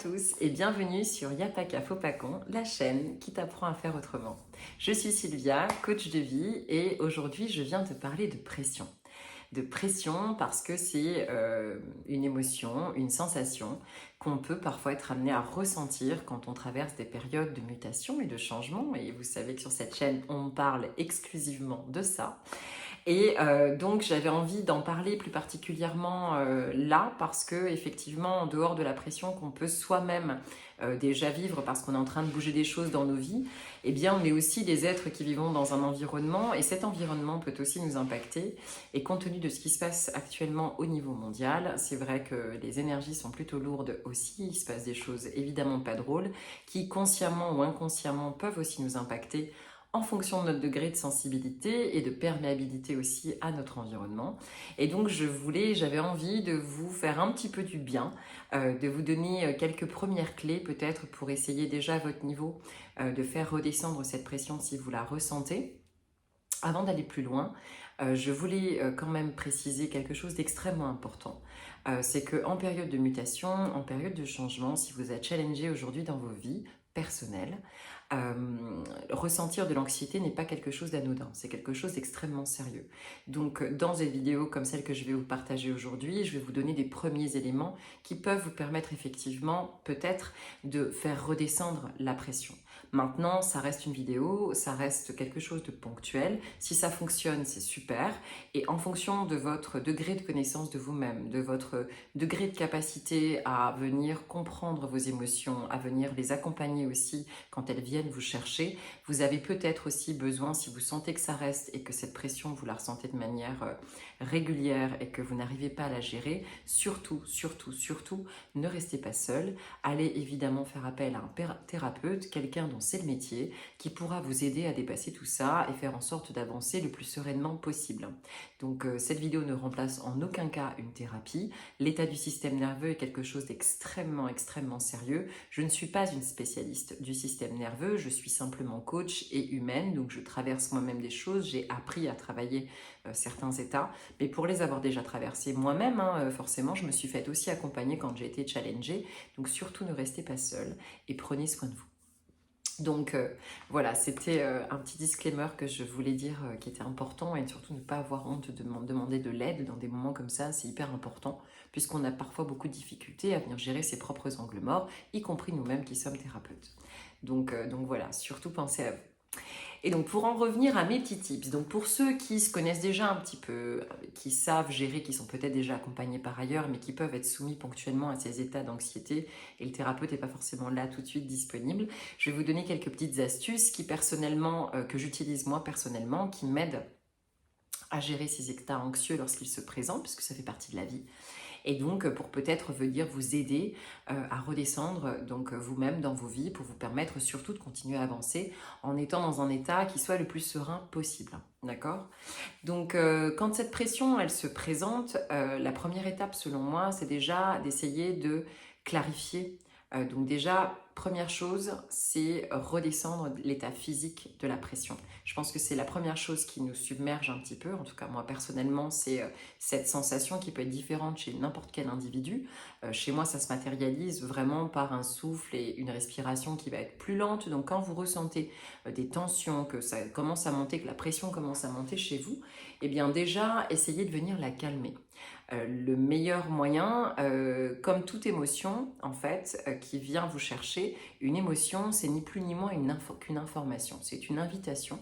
tous et bienvenue sur Yapaka Fopacon, la chaîne qui t'apprend à faire autrement. Je suis Sylvia, coach de vie et aujourd'hui je viens te parler de pression. De pression parce que c'est une émotion, une sensation qu'on peut parfois être amené à ressentir quand on traverse des périodes de mutation et de changement. Et vous savez que sur cette chaîne, on parle exclusivement de ça. Et donc j'avais envie d'en parler plus particulièrement là parce que effectivement en dehors de la pression qu'on peut soi-même déjà vivre parce qu'on est en train de bouger des choses dans nos vies, eh bien on est aussi des êtres qui vivons dans un environnement et cet environnement peut aussi nous impacter. Et compte tenu de ce qui se passe actuellement au niveau mondial, c'est vrai que les énergies sont plutôt lourdes aussi, il se passe des choses évidemment pas drôles qui consciemment ou inconsciemment peuvent aussi nous impacter en fonction de notre degré de sensibilité et de perméabilité aussi à notre environnement. Et donc j'avais envie de vous faire un petit peu du bien, de vous donner quelques premières clés peut-être pour essayer déjà à votre niveau de faire redescendre cette pression si vous la ressentez. Avant d'aller plus loin, je voulais quand même préciser quelque chose d'extrêmement important. C'est qu'en période de mutation, en période de changement, si vous êtes challengé aujourd'hui dans vos vies personnelles, ressentir de l'anxiété n'est pas quelque chose d'anodin, c'est quelque chose d'extrêmement sérieux. Donc dans des vidéos comme celle que je vais vous partager aujourd'hui, je vais vous donner des premiers éléments qui peuvent vous permettre effectivement peut-être de faire redescendre la pression. Maintenant, ça reste une vidéo, ça reste quelque chose de ponctuel. Si ça fonctionne, c'est super. Et en fonction de votre degré de connaissance de vous-même, de votre degré de capacité à venir comprendre vos émotions, à venir les accompagner aussi quand elles viennent vous chercher, vous avez peut-être aussi besoin, si vous sentez que ça reste et que cette pression, vous la ressentez de manière régulière et que vous n'arrivez pas à la gérer, surtout, ne restez pas seul. Allez évidemment faire appel à un thérapeute, quelqu'un dont c'est le métier, qui pourra vous aider à dépasser tout ça et faire en sorte d'avancer le plus sereinement possible. Donc cette vidéo ne remplace en aucun cas une thérapie. L'état du système nerveux est quelque chose d'extrêmement sérieux. Je ne suis pas une spécialiste du système nerveux, je suis simplement coach et humaine, donc je traverse moi-même des choses, j'ai appris à travailler certains états, mais pour les avoir déjà traversés moi-même, forcément, je me suis faite aussi accompagner quand j'ai été challengée, donc surtout ne restez pas seul et prenez soin de vous. Donc voilà, c'était un petit disclaimer que je voulais dire qui était important et surtout ne pas avoir honte de demander de l'aide dans des moments comme ça, c'est hyper important puisqu'on a parfois beaucoup de difficultés à venir gérer ses propres angles morts, y compris nous-mêmes qui sommes thérapeutes. Donc voilà, surtout pensez à vous. Et donc pour en revenir à mes petits tips, donc pour ceux qui se connaissent déjà un petit peu, qui savent gérer, qui sont peut-être déjà accompagnés par ailleurs, mais qui peuvent être soumis ponctuellement à ces états d'anxiété, et le thérapeute n'est pas forcément là tout de suite disponible, je vais vous donner quelques petites astuces qui personnellement, que j'utilise moi personnellement, qui m'aident à gérer ces états anxieux lorsqu'ils se présentent, puisque ça fait partie de la vie. Et donc pour peut-être venir vous aider à redescendre donc vous-même dans vos vies pour vous permettre surtout de continuer à avancer en étant dans un état qui soit le plus serein possible. D'accord ? Donc quand cette pression elle se présente, la première étape selon moi c'est déjà d'essayer de clarifier. Donc déjà, première chose, c'est redescendre l'état physique de la pression. Je pense que c'est la première chose qui nous submerge un petit peu. En tout cas, moi personnellement, c'est cette sensation qui peut être différente chez n'importe quel individu. Chez moi, ça se matérialise vraiment par un souffle et une respiration qui va être plus lente. Donc quand vous ressentez des tensions, que ça commence à monter, que la pression commence à monter chez vous, eh bien déjà, essayez de venir la calmer. Le meilleur moyen, comme toute émotion en fait, qui vient vous chercher, une émotion c'est ni plus ni moins qu'une information, c'est une invitation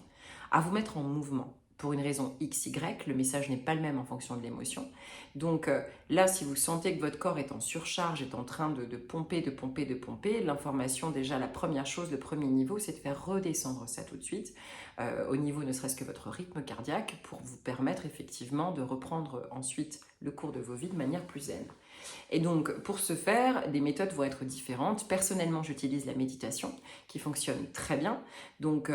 à vous mettre en mouvement. Pour une raison XY, le message n'est pas le même en fonction de l'émotion. Donc là, si vous sentez que votre corps est en surcharge, est en train de pomper, l'information déjà, la première chose, le premier niveau, c'est de faire redescendre ça tout de suite, au niveau ne serait-ce que votre rythme cardiaque, pour vous permettre effectivement de reprendre ensuite le cours de vos vies de manière plus zen. Et donc, pour ce faire, des méthodes vont être différentes. Personnellement, j'utilise la méditation qui fonctionne très bien. Donc,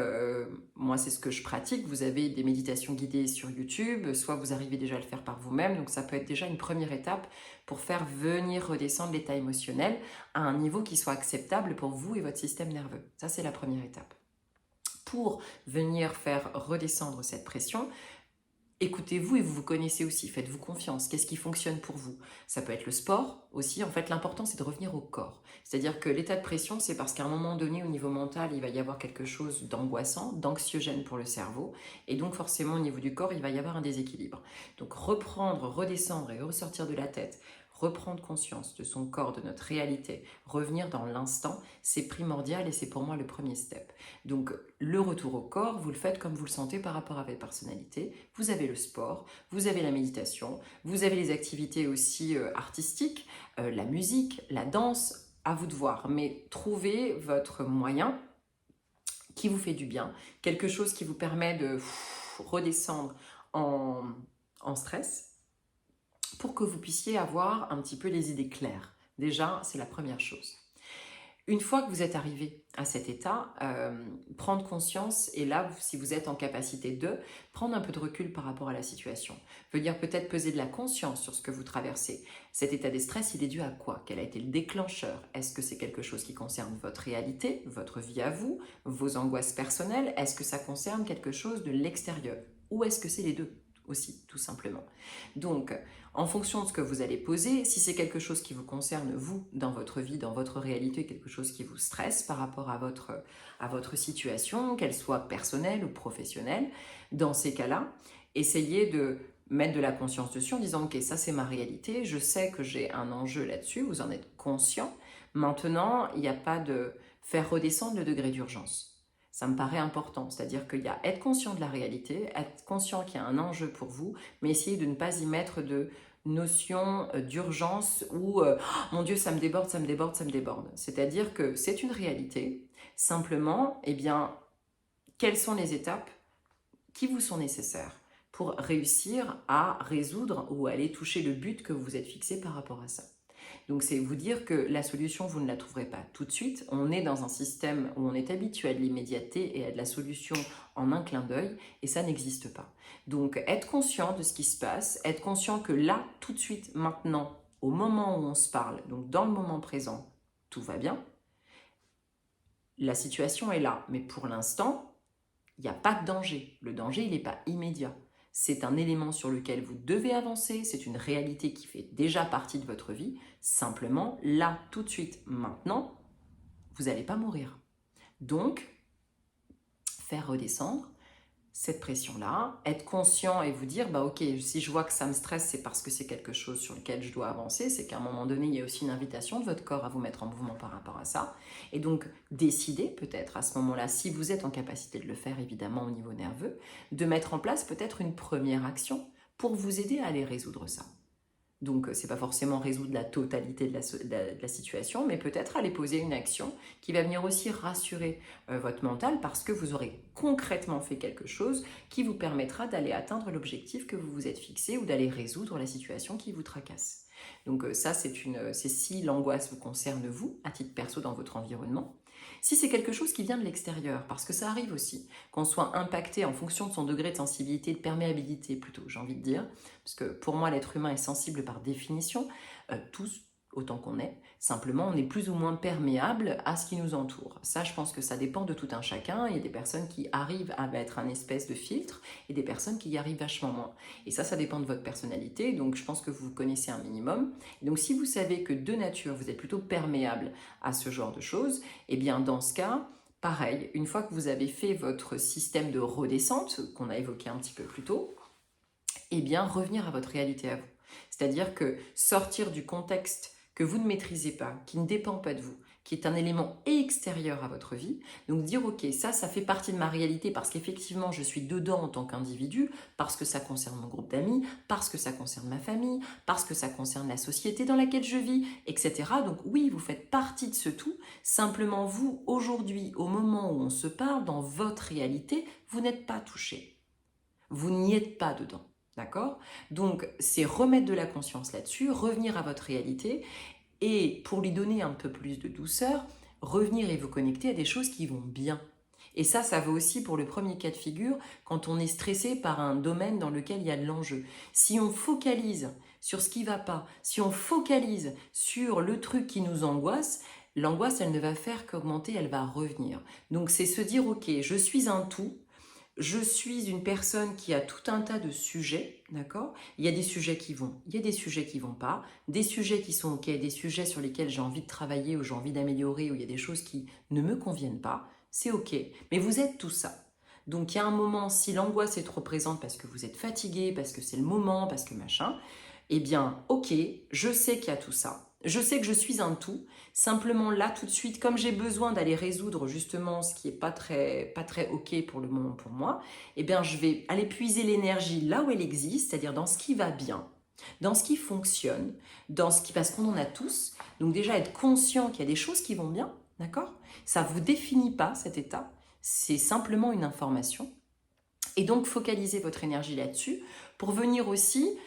moi, c'est ce que je pratique. Vous avez des méditations guidées sur YouTube, soit vous arrivez déjà à le faire par vous-même. Donc, ça peut être déjà une première étape pour faire venir redescendre l'état émotionnel à un niveau qui soit acceptable pour vous et votre système nerveux. Ça, c'est la première étape. Pour venir faire redescendre cette pression, Écoutez-vous et vous vous connaissez aussi, faites-vous confiance. Qu'est-ce qui fonctionne pour vous? Ça peut être le sport aussi. En fait, l'important, c'est de revenir au corps. C'est-à-dire que l'état de pression, c'est parce qu'à un moment donné, au niveau mental, il va y avoir quelque chose d'angoissant, d'anxiogène pour le cerveau. Et donc, forcément, au niveau du corps, il va y avoir un déséquilibre. Donc, reprendre, redescendre et ressortir de la tête, reprendre conscience de son corps, de notre réalité, revenir dans l'instant, c'est primordial et c'est pour moi le premier step. Donc le retour au corps, vous le faites comme vous le sentez par rapport à votre personnalité. Vous avez le sport, vous avez la méditation, vous avez les activités aussi artistiques, la musique, la danse, à vous de voir. Mais trouvez votre moyen qui vous fait du bien, quelque chose qui vous permet de redescendre en, en stress, pour que vous puissiez avoir un petit peu les idées claires. Déjà, c'est la première chose. Une fois que vous êtes arrivé à cet état, prendre conscience, et là, si vous êtes en capacité de prendre un peu de recul par rapport à la situation, veut dire peut-être peser de la conscience sur ce que vous traversez. Cet état de stress, il est dû à quoi? Quel a été le déclencheur? Est-ce que c'est quelque chose qui concerne votre réalité, votre vie à vous, vos angoisses personnelles? Est-ce que ça concerne quelque chose de l'extérieur? Ou est-ce que c'est les deux aussi, tout simplement? Donc, en fonction de ce que vous allez poser, si c'est quelque chose qui vous concerne, vous, dans votre vie, dans votre réalité, quelque chose qui vous stresse par rapport à votre situation, qu'elle soit personnelle ou professionnelle, dans ces cas-là, essayez de mettre de la conscience dessus en disant « Ok, ça c'est ma réalité, je sais que j'ai un enjeu là-dessus, vous en êtes conscient. Maintenant, il n'y a pas de faire redescendre le degré d'urgence. » Ça me paraît important, c'est-à-dire qu'il y a être conscient de la réalité, être conscient qu'il y a un enjeu pour vous, mais essayer de ne pas y mettre de notion d'urgence ou oh, mon Dieu, ça me déborde, ça me déborde, ça me déborde. C'est-à-dire que c'est une réalité. Simplement, eh bien, quelles sont les étapes qui vous sont nécessaires pour réussir à résoudre ou aller toucher le but que vous vous êtes fixé par rapport à ça. Donc c'est vous dire que la solution, vous ne la trouverez pas tout de suite. On est dans un système où on est habitué à de l'immédiateté et à de la solution en un clin d'œil, et ça n'existe pas. Donc être conscient de ce qui se passe, être conscient que là, tout de suite, maintenant, au moment où on se parle, donc dans le moment présent, tout va bien. La situation est là, mais pour l'instant, il n'y a pas de danger. Le danger, il n'est pas immédiat. C'est un élément sur lequel vous devez avancer, c'est une réalité qui fait déjà partie de votre vie. Simplement, là, tout de suite, maintenant, vous n'allez pas mourir. Donc, faire redescendre cette pression-là, être conscient et vous dire, bah ok, si je vois que ça me stresse, c'est parce que c'est quelque chose sur lequel je dois avancer, c'est qu'à un moment donné, il y a aussi une invitation de votre corps à vous mettre en mouvement par rapport à ça. Et donc, décider peut-être à ce moment-là, si vous êtes en capacité de le faire, évidemment, au niveau nerveux, de mettre en place peut-être une première action pour vous aider à aller résoudre ça. Donc, ce n'est pas forcément résoudre la totalité de la situation, mais peut-être aller poser une action qui va venir aussi rassurer votre mental parce que vous aurez concrètement fait quelque chose qui vous permettra d'aller atteindre l'objectif que vous vous êtes fixé ou d'aller résoudre la situation qui vous tracasse. Donc ça, c'est si l'angoisse vous concerne vous, à titre perso dans votre environnement. Si c'est quelque chose qui vient de l'extérieur, parce que ça arrive aussi, qu'on soit impacté en fonction de son degré de sensibilité, de perméabilité plutôt, j'ai envie de dire, parce que pour moi l'être humain est sensible par définition, tous autant qu'on est, simplement on est plus ou moins perméable à ce qui nous entoure. Ça, je pense que ça dépend de tout un chacun. Il y a des personnes qui arrivent à mettre un espèce de filtre et des personnes qui y arrivent vachement moins. Et ça dépend de votre personnalité, donc je pense que vous vous connaissez un minimum. Donc si vous savez que de nature, vous êtes plutôt perméable à ce genre de choses, eh bien dans ce cas, pareil, une fois que vous avez fait votre système de redescente, qu'on a évoqué un petit peu plus tôt, eh bien revenir à votre réalité à vous. C'est-à-dire que sortir du contexte que vous ne maîtrisez pas, qui ne dépend pas de vous, qui est un élément extérieur à votre vie, donc dire ok, ça fait partie de ma réalité parce qu'effectivement je suis dedans en tant qu'individu, parce que ça concerne mon groupe d'amis, parce que ça concerne ma famille, parce que ça concerne la société dans laquelle je vis, etc. Donc oui, vous faites partie de ce tout, simplement vous, aujourd'hui, au moment où on se parle, dans votre réalité, vous n'êtes pas touché. Vous n'y êtes pas dedans. D'accord? Donc, c'est remettre de la conscience là-dessus, revenir à votre réalité et pour lui donner un peu plus de douceur, revenir et vous connecter à des choses qui vont bien. Et ça vaut aussi pour le premier cas de figure quand on est stressé par un domaine dans lequel il y a de l'enjeu. Si on focalise sur ce qui ne va pas, si on focalise sur le truc qui nous angoisse, l'angoisse, elle ne va faire qu'augmenter, elle va revenir. Donc, c'est se dire, ok, je suis un tout, Je suis une personne qui a tout un tas de sujets, d'accord? Il y a des sujets qui vont, il y a des sujets qui vont pas, des sujets qui sont ok, des sujets sur lesquels j'ai envie de travailler ou j'ai envie d'améliorer, ou il y a des choses qui ne me conviennent pas, c'est ok. Mais vous êtes tout ça. Donc il y a un moment, si l'angoisse est trop présente parce que vous êtes fatigué, parce que c'est le moment, parce que machin, eh bien ok, je sais qu'il y a tout ça. Je sais que je suis un tout. Simplement là, tout de suite, comme j'ai besoin d'aller résoudre justement ce qui n'est pas très ok pour le moment pour moi, eh bien je vais aller puiser l'énergie là où elle existe, c'est-à-dire dans ce qui va bien, dans ce qui fonctionne, parce qu'on en a tous. Donc déjà être conscient qu'il y a des choses qui vont bien, d'accord? Ça ne vous définit pas cet état, c'est simplement une information. Et donc focalisez votre énergie là-dessus pour venir aussi,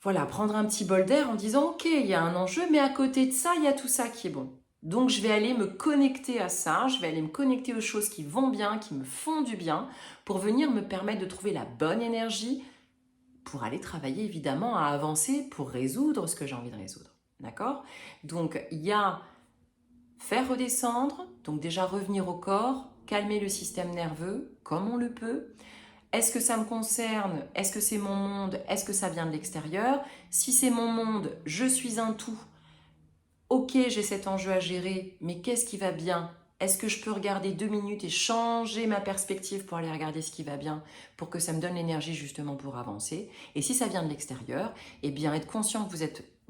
voilà, prendre un petit bol d'air en disant ok, il y a un enjeu, mais à côté de ça, il y a tout ça qui est bon. Donc je vais aller me connecter à ça, je vais aller me connecter aux choses qui vont bien, qui me font du bien, pour venir me permettre de trouver la bonne énergie pour aller travailler évidemment à avancer, pour résoudre ce que j'ai envie de résoudre. D'accord? Donc il y a faire redescendre, donc déjà revenir au corps, calmer le système nerveux comme on le peut. Est-ce que ça me concerne? Est-ce que c'est mon monde? Est-ce que ça vient de l'extérieur? Si c'est mon monde, je suis un tout. Ok, j'ai cet enjeu à gérer, mais qu'est-ce qui va bien? Est-ce que je peux regarder 2 minutes et changer ma perspective pour aller regarder ce qui va bien, pour que ça me donne l'énergie justement pour avancer? Et si ça vient de l'extérieur, eh bien être conscient que vous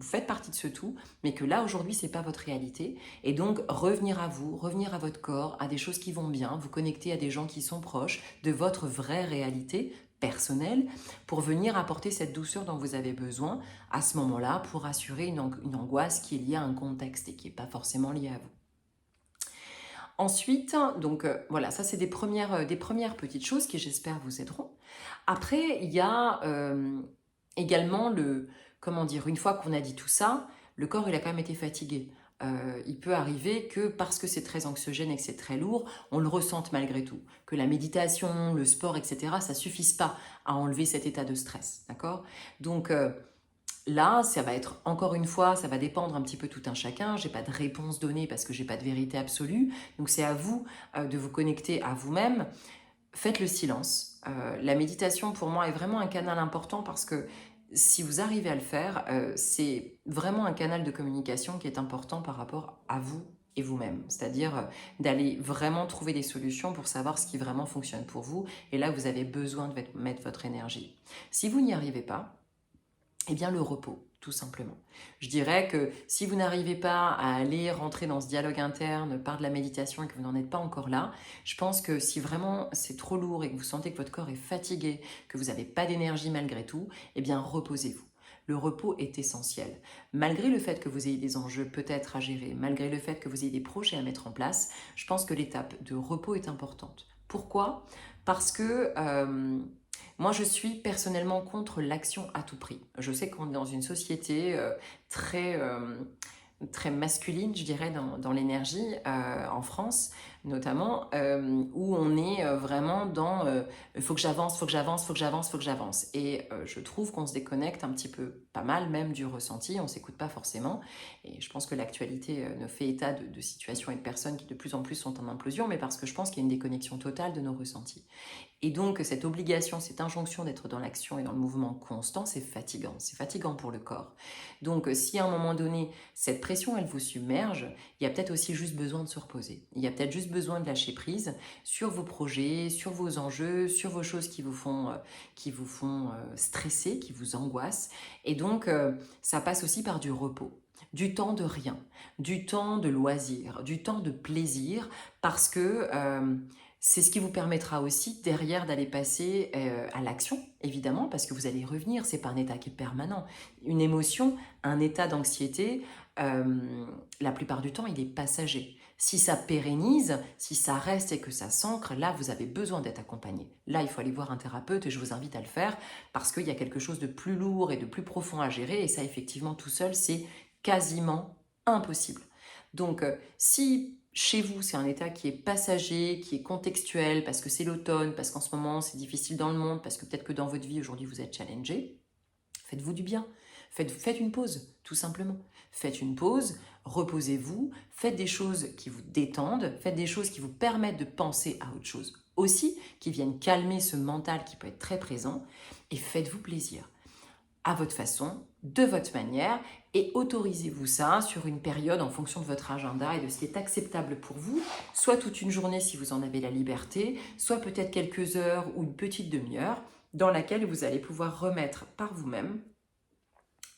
faites partie de ce tout, mais que là aujourd'hui c'est pas votre réalité, et donc revenir à vous, revenir à votre corps, à des choses qui vont bien, vous connecter à des gens qui sont proches de votre vraie réalité personnelle, pour venir apporter cette douceur dont vous avez besoin à ce moment-là, pour assurer une angoisse qui est liée à un contexte et qui n'est pas forcément liée à vous. Ensuite, donc voilà, ça c'est des premières petites choses qui j'espère vous aideront. Après, il y a également comment dire, une fois qu'on a dit tout ça, le corps il a quand même été fatigué. Il peut arriver que parce que c'est très anxiogène et que c'est très lourd, on le ressente malgré tout. Que la méditation, le sport, etc., ça suffise pas à enlever cet état de stress, d'accord? Donc là, ça va être, encore une fois, ça va dépendre un petit peu tout un chacun. J'ai pas de réponse donnée parce que j'ai pas de vérité absolue. Donc c'est à vous de vous connecter à vous-même. Faites le silence. La méditation, pour moi, est vraiment un canal important parce que si vous arrivez à le faire, c'est vraiment un canal de communication qui est important par rapport à vous et vous-même. C'est-à-dire d'aller vraiment trouver des solutions pour savoir ce qui vraiment fonctionne pour vous. Et là, vous avez besoin de mettre votre énergie. Si vous n'y arrivez pas, eh bien le repos, tout simplement. Je dirais que si vous n'arrivez pas à aller rentrer dans ce dialogue interne par de la méditation et que vous n'en êtes pas encore là, je pense que si vraiment c'est trop lourd et que vous sentez que votre corps est fatigué, que vous n'avez pas d'énergie malgré tout, eh bien reposez-vous. Le repos est essentiel. Malgré le fait que vous ayez des enjeux peut-être à gérer, malgré le fait que vous ayez des projets à mettre en place, je pense que l'étape de repos est importante. Pourquoi? Parce que moi, je suis personnellement contre l'action à tout prix. Je sais qu'on est dans une société très, très masculine, je dirais, dans l'énergie, en France notamment, où on est vraiment dans il faut que j'avance, il faut que j'avance, il faut que j'avance, il faut que j'avance. Et je trouve qu'on se déconnecte un petit peu, pas mal même du ressenti, on ne s'écoute pas forcément. Et je pense que l'actualité nous fait état de situations et de personnes qui de plus en plus sont en implosion, mais parce que je pense qu'il y a une déconnexion totale de nos ressentis. Et donc cette obligation, cette injonction d'être dans l'action et dans le mouvement constant, c'est fatigant pour le corps. Donc si à un moment donné, cette pression, elle vous submerge, il y a peut-être aussi juste besoin de se reposer. Il y a peut-être juste besoin de lâcher prise sur vos projets, sur vos enjeux, sur vos choses qui vous font stresser, qui vous angoissent. Et donc ça passe aussi par du repos. Du temps de rien, du temps de loisir, du temps de plaisir, parce que c'est ce qui vous permettra aussi derrière d'aller passer à l'action, évidemment, parce que vous allez revenir, c'est pas un état qui est permanent. Une émotion, un état d'anxiété, la plupart du temps, il est passager. Si ça pérennise, si ça reste et que ça s'ancre, là, vous avez besoin d'être accompagné. Là, il faut aller voir un thérapeute et je vous invite à le faire parce qu'il y a quelque chose de plus lourd et de plus profond à gérer et ça, effectivement, tout seul, c'est quasiment impossible. Donc, si chez vous, c'est un état qui est passager, qui est contextuel, parce que c'est l'automne, parce qu'en ce moment, c'est difficile dans le monde, parce que peut-être que dans votre vie, aujourd'hui, vous êtes challengé, faites-vous du bien. Faites une pause, tout simplement. Faites une pause, reposez-vous, faites des choses qui vous détendent, faites des choses qui vous permettent de penser à autre chose. aussi, qui viennent calmer ce mental qui peut être très présent. Et faites-vous plaisir à votre façon, de votre manière, et autorisez-vous ça sur une période en fonction de votre agenda et de ce qui est acceptable pour vous, soit toute une journée si vous en avez la liberté, soit peut-être quelques heures ou une petite demi-heure, dans laquelle vous allez pouvoir remettre par vous-même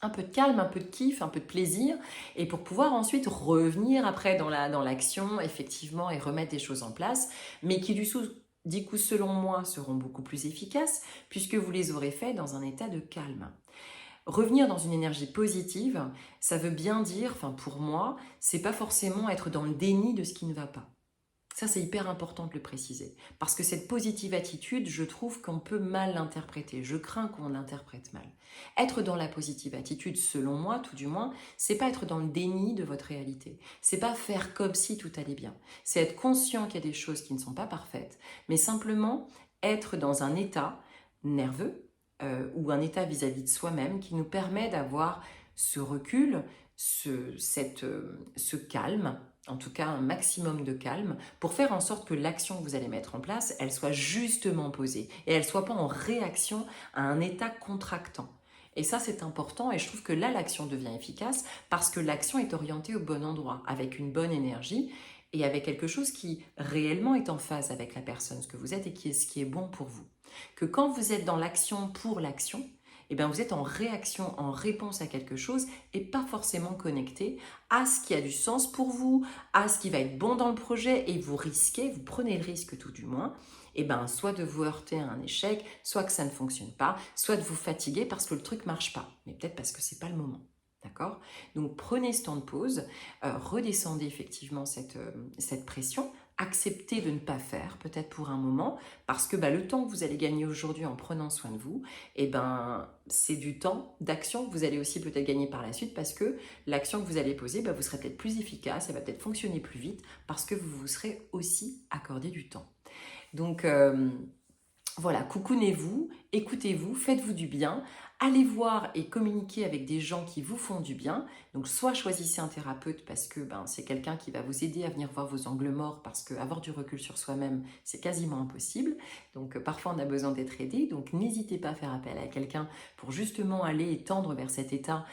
un peu de calme, un peu de kiff, un peu de plaisir, et pour pouvoir ensuite revenir après dans l'action, effectivement, et remettre des choses en place, mais qui du coup, selon moi, seront beaucoup plus efficaces, puisque vous les aurez fait dans un état de calme. Revenir dans une énergie positive, ça veut bien dire, enfin pour moi, c'est pas forcément être dans le déni de ce qui ne va pas. Ça, c'est hyper important de le préciser. Parce que cette positive attitude, je trouve qu'on peut mal l'interpréter. Je crains qu'on l'interprète mal. Être dans la positive attitude, selon moi, tout du moins, c'est pas être dans le déni de votre réalité. C'est pas faire comme si tout allait bien. C'est être conscient qu'il y a des choses qui ne sont pas parfaites, mais simplement être dans un état nerveux ou un état vis-à-vis de soi-même qui nous permet d'avoir ce recul, ce calme, en tout cas un maximum de calme, pour faire en sorte que l'action que vous allez mettre en place, elle soit justement posée et elle ne soit pas en réaction à un état contractant. Et ça, c'est important et je trouve que là, l'action devient efficace parce que l'action est orientée au bon endroit, avec une bonne énergie et avec quelque chose qui réellement est en phase avec la personne, ce que vous êtes et ce qui est bon pour vous. Que quand vous êtes dans l'action pour l'action, eh bien vous êtes en réaction, en réponse à quelque chose et pas forcément connecté à ce qui a du sens pour vous, à ce qui va être bon dans le projet et vous risquez, vous prenez le risque tout du moins, et ben soit de vous heurter à un échec, soit que ça ne fonctionne pas, soit de vous fatiguer parce que le truc marche pas, mais peut-être parce que c'est pas le moment. D'accord? Donc prenez ce temps de pause, redescendez effectivement cette pression, acceptez de ne pas faire, peut-être pour un moment, parce que le temps que vous allez gagner aujourd'hui en prenant soin de vous, c'est du temps d'action que vous allez aussi peut-être gagner par la suite, parce que l'action que vous allez poser, vous serez peut-être plus efficace, elle va peut-être fonctionner plus vite, parce que vous vous serez aussi accordé du temps. Donc, voilà, coucounez-vous, écoutez-vous, faites-vous du bien, allez voir et communiquer avec des gens qui vous font du bien. Donc soit choisissez un thérapeute parce que c'est quelqu'un qui va vous aider à venir voir vos angles morts parce qu'avoir du recul sur soi-même, c'est quasiment impossible. Donc parfois on a besoin d'être aidé, donc n'hésitez pas à faire appel à quelqu'un pour justement aller tendre vers cet état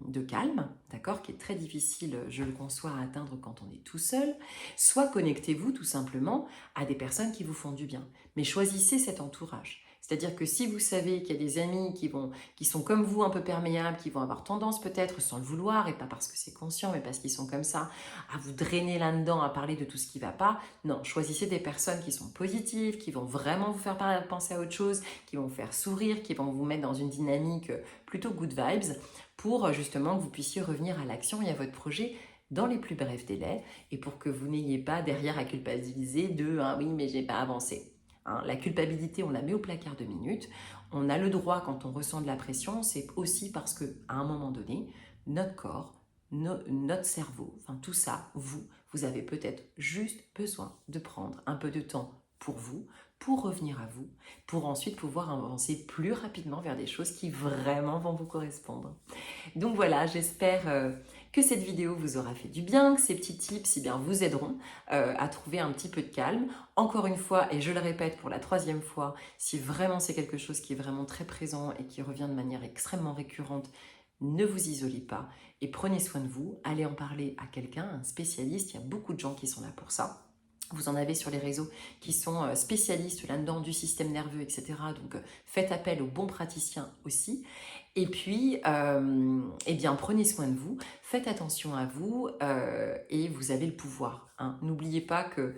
de calme, d'accord, qui est très difficile, je le conçois, à atteindre quand on est tout seul. Soit connectez-vous tout simplement à des personnes qui vous font du bien. Mais choisissez cet entourage. C'est-à-dire que si vous savez qu'il y a des amis qui sont comme vous, un peu perméables, qui vont avoir tendance peut-être, sans le vouloir, et pas parce que c'est conscient, mais parce qu'ils sont comme ça, à vous drainer là-dedans, à parler de tout ce qui ne va pas, non, choisissez des personnes qui sont positives, qui vont vraiment vous faire penser à autre chose, qui vont vous faire sourire, qui vont vous mettre dans une dynamique plutôt good vibes, pour justement que vous puissiez revenir à l'action et à votre projet dans les plus brefs délais, et pour que vous n'ayez pas derrière à culpabiliser de « ah oui, mais j'ai pas avancé ». La culpabilité, on la met au placard 2 minutes. On a le droit, quand on ressent de la pression, c'est aussi parce qu'à un moment donné, notre corps, notre cerveau, enfin tout ça, vous avez peut-être juste besoin de prendre un peu de temps pour vous, pour revenir à vous, pour ensuite pouvoir avancer plus rapidement vers des choses qui vraiment vont vous correspondre. Donc voilà, j'espère que cette vidéo vous aura fait du bien, que ces petits tips vous aideront à trouver un petit peu de calme. Encore une fois, et je le répète pour la 3e fois, si vraiment c'est quelque chose qui est vraiment très présent et qui revient de manière extrêmement récurrente, ne vous isolez pas et prenez soin de vous. Allez en parler à quelqu'un, un spécialiste. Il y a beaucoup de gens qui sont là pour ça. Vous en avez sur les réseaux qui sont spécialistes là-dedans du système nerveux, etc. Donc faites appel aux bons praticiens aussi. Et puis, prenez soin de vous, faites attention à vous et vous avez le pouvoir. N'oubliez pas que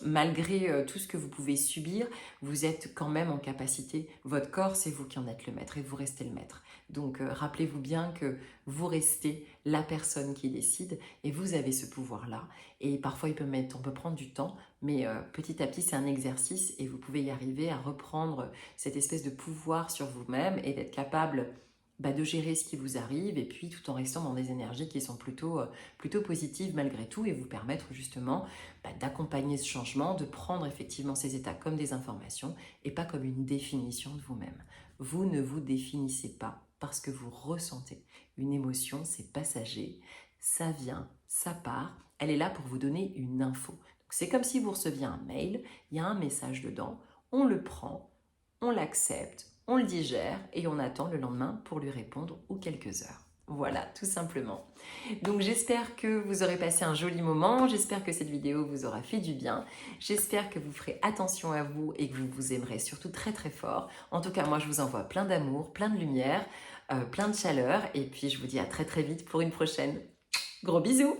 malgré tout ce que vous pouvez subir, vous êtes quand même en capacité. Votre corps, c'est vous qui en êtes le maître et vous restez le maître. Donc, rappelez-vous bien que vous restez la personne qui décide et vous avez ce pouvoir-là. Et parfois, on peut prendre du temps, mais petit à petit, c'est un exercice et vous pouvez y arriver à reprendre cette espèce de pouvoir sur vous-même et d'être capable de gérer ce qui vous arrive et puis tout en restant dans des énergies qui sont plutôt positives malgré tout et vous permettre justement d'accompagner ce changement, de prendre effectivement ces états comme des informations et pas comme une définition de vous-même. Vous ne vous définissez pas parce que vous ressentez. Une émotion, c'est passager, ça vient, ça part, elle est là pour vous donner une info. Donc C'est comme si vous receviez un mail, il y a un message dedans, on le prend, on l'accepte, on le digère et on attend le lendemain pour lui répondre ou quelques heures. Voilà, tout simplement. Donc j'espère que vous aurez passé un joli moment, j'espère que cette vidéo vous aura fait du bien, j'espère que vous ferez attention à vous et que vous vous aimerez surtout très très fort. En tout cas, moi je vous envoie plein d'amour, plein de lumière, plein de chaleur et puis je vous dis à très très vite pour une prochaine. Gros bisous!